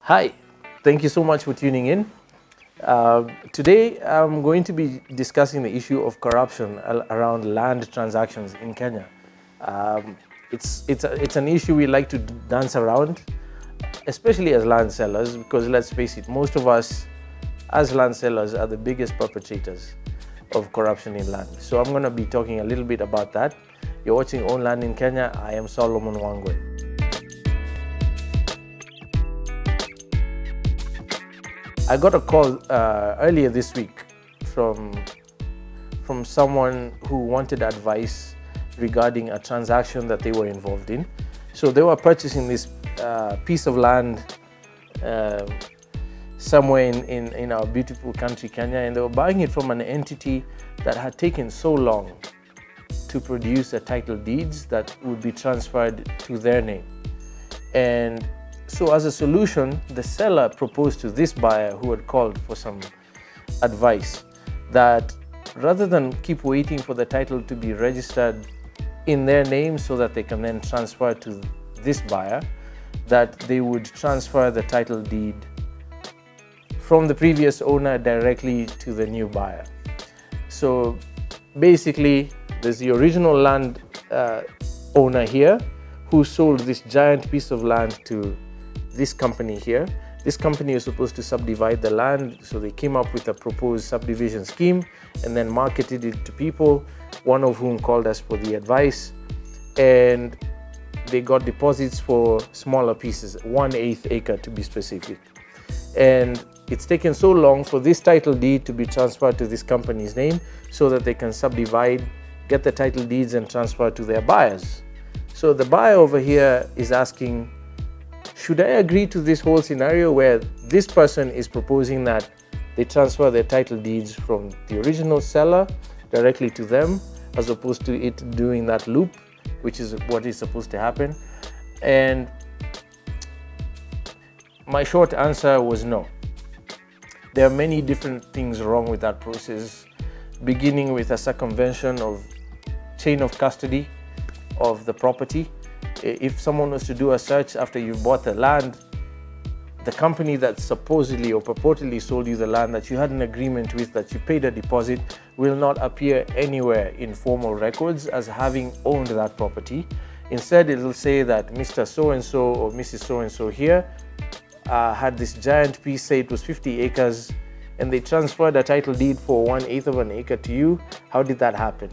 Hi, thank you so much for tuning in. Today I'm going to be discussing the issue of corruption around land transactions in Kenya. It's an issue we like to dance around, especially as land sellers, because let's face it, most of us as land sellers are the biggest perpetrators of corruption in land. So I'm going to be talking a little bit about that. You're watching Own Land in Kenya. I am Solomon Wangwe. I got a call earlier this week from someone who wanted advice regarding a transaction that they were involved in. So they were purchasing this piece of land somewhere in our beautiful country, Kenya, and they were buying it from an entity that had taken so long to produce a title deeds that would be transferred to their name. And so as a solution, the seller proposed to this buyer who had called for some advice that rather than keep waiting for the title to be registered in their name so that they can then transfer to this buyer, that they would transfer the title deed from the previous owner directly to the new buyer. So basically, there's the original land owner here who sold this giant piece of land to this company here. This company is supposed to subdivide the land, so they came up with a proposed subdivision scheme and then marketed it to people, one of whom called us for the advice, and they got deposits for smaller pieces, 1/8 acre to be specific. And it's taken so long for this title deed to be transferred to this company's name so that they can subdivide, get the title deeds and transfer to their buyers. So the buyer over here is asking, should I agree to this whole scenario where this person is proposing that they transfer their title deeds from the original seller directly to them, as opposed to it doing that loop, which is what is supposed to happen? And my short answer was no. There are many different things wrong with that process, beginning with a circumvention of chain of custody of the property. If someone was to do a search after you bought the land, the company that supposedly or purportedly sold you the land that you had an agreement with, that you paid a deposit, will not appear anywhere in formal records as having owned that property. Instead, it will say that Mr. So-and-so or Mrs. So-and-so here had this giant piece, say it was 50 acres, and they transferred a title deed for 1/8 of an acre to you. How did that happen?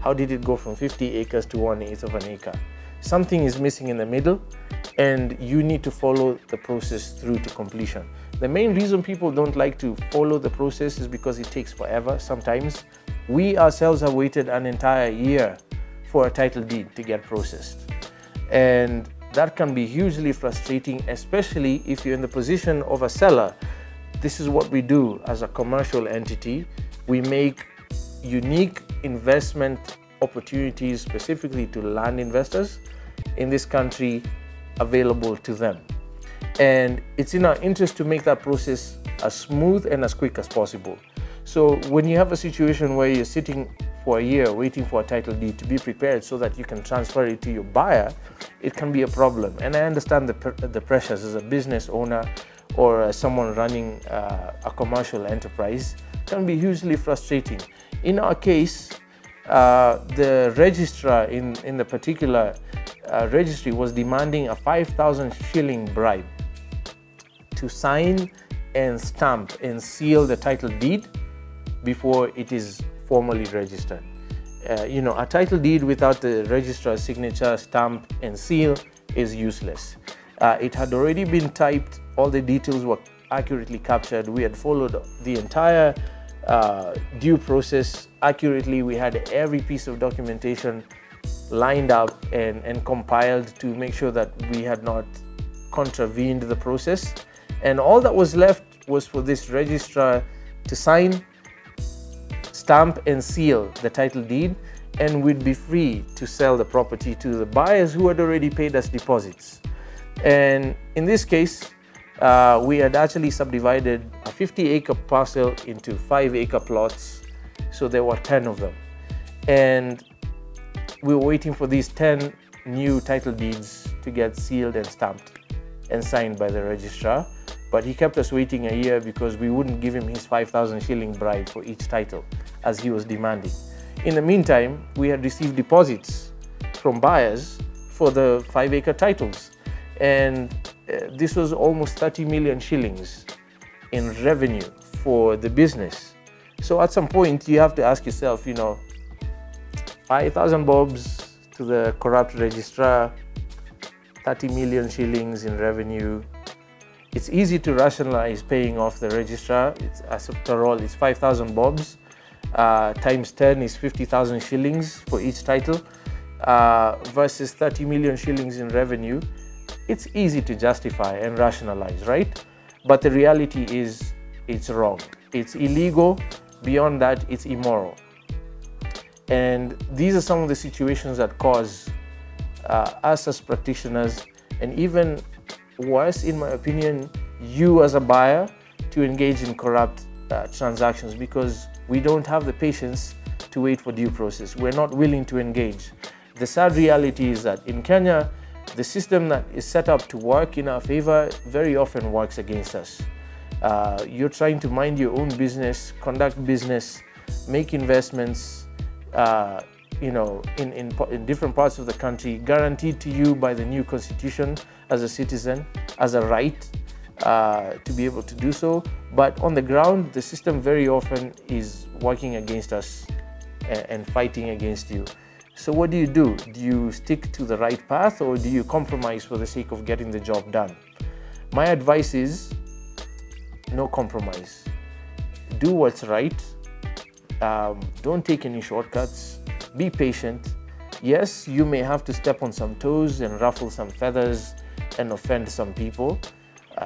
How did it go from 50 acres to 1/8 of an acre? Something is missing in the middle, and you need to follow the process through to completion. The main reason people don't like to follow the process is because it takes forever. Sometimes we ourselves have waited an entire year for a title deed to get processed, and that can be hugely frustrating, especially if you're in the position of a seller. This is what we do as a commercial entity. We make unique investment opportunities specifically to land investors in this country available to them. And it's in our interest to make that process as smooth and as quick as possible. So when you have a situation where you're sitting for a year waiting for a title deed to be prepared so that you can transfer it to your buyer, it can be a problem. And I understand the pressures as a business owner or as someone running a commercial enterprise. It can be hugely frustrating. In our case, the registrar in the particular registry was demanding a 5,000 shilling bribe to sign and stamp and seal the title deed before it is formally registered. You know, a title deed without the registrar's signature, stamp and seal is useless. It had already been typed, all the details were accurately captured, we had followed the entire due process accurately. We had every piece of documentation lined up and compiled to make sure that we had not contravened the process. And all that was left was for this registrar to sign, stamp and seal the title deed, and we'd be free to sell the property to the buyers who had already paid us deposits. And in this case, we had actually subdivided a 50-acre parcel into 5-acre plots, so there were 10 of them. And we were waiting for these 10 new title deeds to get sealed and stamped. and signed by the registrar. But he kept us waiting a year because we wouldn't give him his 5,000 shilling bribe for each title as he was demanding. In the meantime, we had received deposits from buyers for the 5-acre titles. And this was almost 30 million shillings in revenue for the business. So at some point, you have to ask yourself, 5,000 bobs to the corrupt registrar, 30 million shillings in revenue. It's easy to rationalize paying off the registrar. After all, it's 5,000 bobs times 10 is 50,000 shillings for each title versus 30 million shillings in revenue. It's easy to justify and rationalize, right? But the reality is it's wrong. It's illegal. Beyond that, it's immoral. And these are some of the situations that cause us as practitioners, and even worse, in my opinion, you as a buyer, to engage in corrupt transactions, because we don't have the patience to wait for due process. We're not willing to engage. The sad reality is that in Kenya, the system that is set up to work in our favor very often works against us. You're trying to mind your own business, conduct business, make investments, in different parts of the country, guaranteed to you by the new constitution as a citizen, as a right to be able to do so. But on the ground, the system very often is working against us and fighting against you. So what do? Do you stick to the right path, or do you compromise for the sake of getting the job done? My advice is no compromise. Do what's right. Don't take any shortcuts. Be patient. Yes, you may have to step on some toes and ruffle some feathers and offend some people,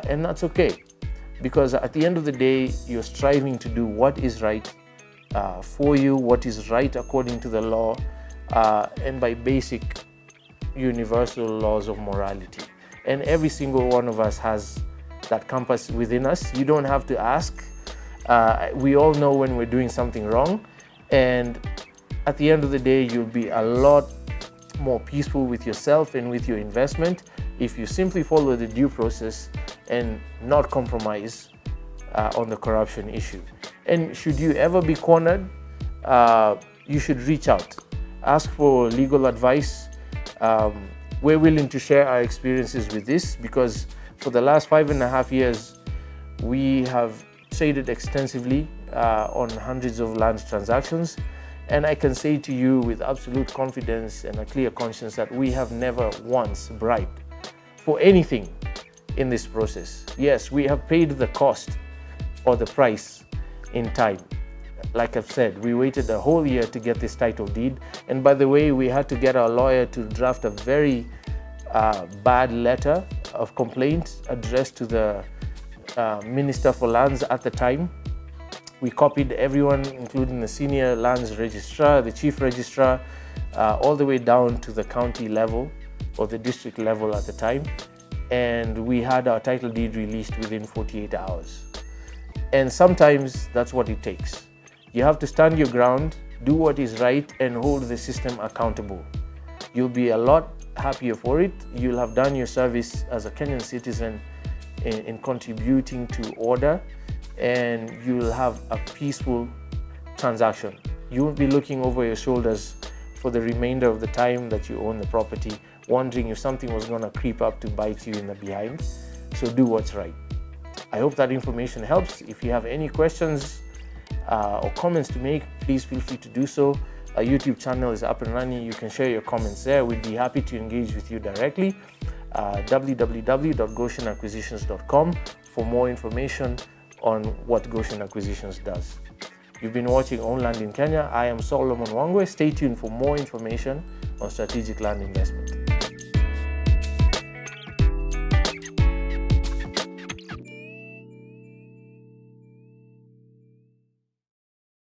and that's okay, because at the end of the day, you're striving to do what is right for you, what is right according to the law, and by basic universal laws of morality. And every single one of us has that compass within us. You don't have to ask. We all know when we're doing something wrong, and at the end of the day, you'll be a lot more peaceful with yourself and with your investment if you simply follow the due process and not compromise on the corruption issue. And should you ever be cornered, you should reach out. Ask for legal advice. We're willing to share our experiences with this, because for the last 5.5 years, we have traded extensively on hundreds of land transactions. And I can say to you with absolute confidence and a clear conscience that we have never once bribed for anything in this process. Yes, we have paid the cost or the price in time. Like I've said, we waited a whole year to get this title deed. And by the way, we had to get our lawyer to draft a very bad letter of complaint addressed to the Minister for Lands at the time. We copied everyone, including the senior lands registrar, the chief registrar, all the way down to the county level or the district level at the time. And we had our title deed released within 48 hours. And sometimes that's what it takes. You have to stand your ground, do what is right, and hold the system accountable. You'll be a lot happier for it. You'll have done your service as a Kenyan citizen in contributing to order, and you'll have a peaceful transaction. You won't be looking over your shoulders for the remainder of the time that you own the property, wondering if something was going to creep up to bite you in the behind. So do what's right. I hope that information helps. If you have any questions or comments to make, please feel free to do so. Our YouTube channel is up and running. You can share your comments there. We'd be happy to engage with you directly. www.GoshenAcquisitions.com for more information on what Goshen Acquisitions does. You've been watching Own Land in Kenya. I am Solomon Wangwe. Stay tuned for more information on strategic land investment.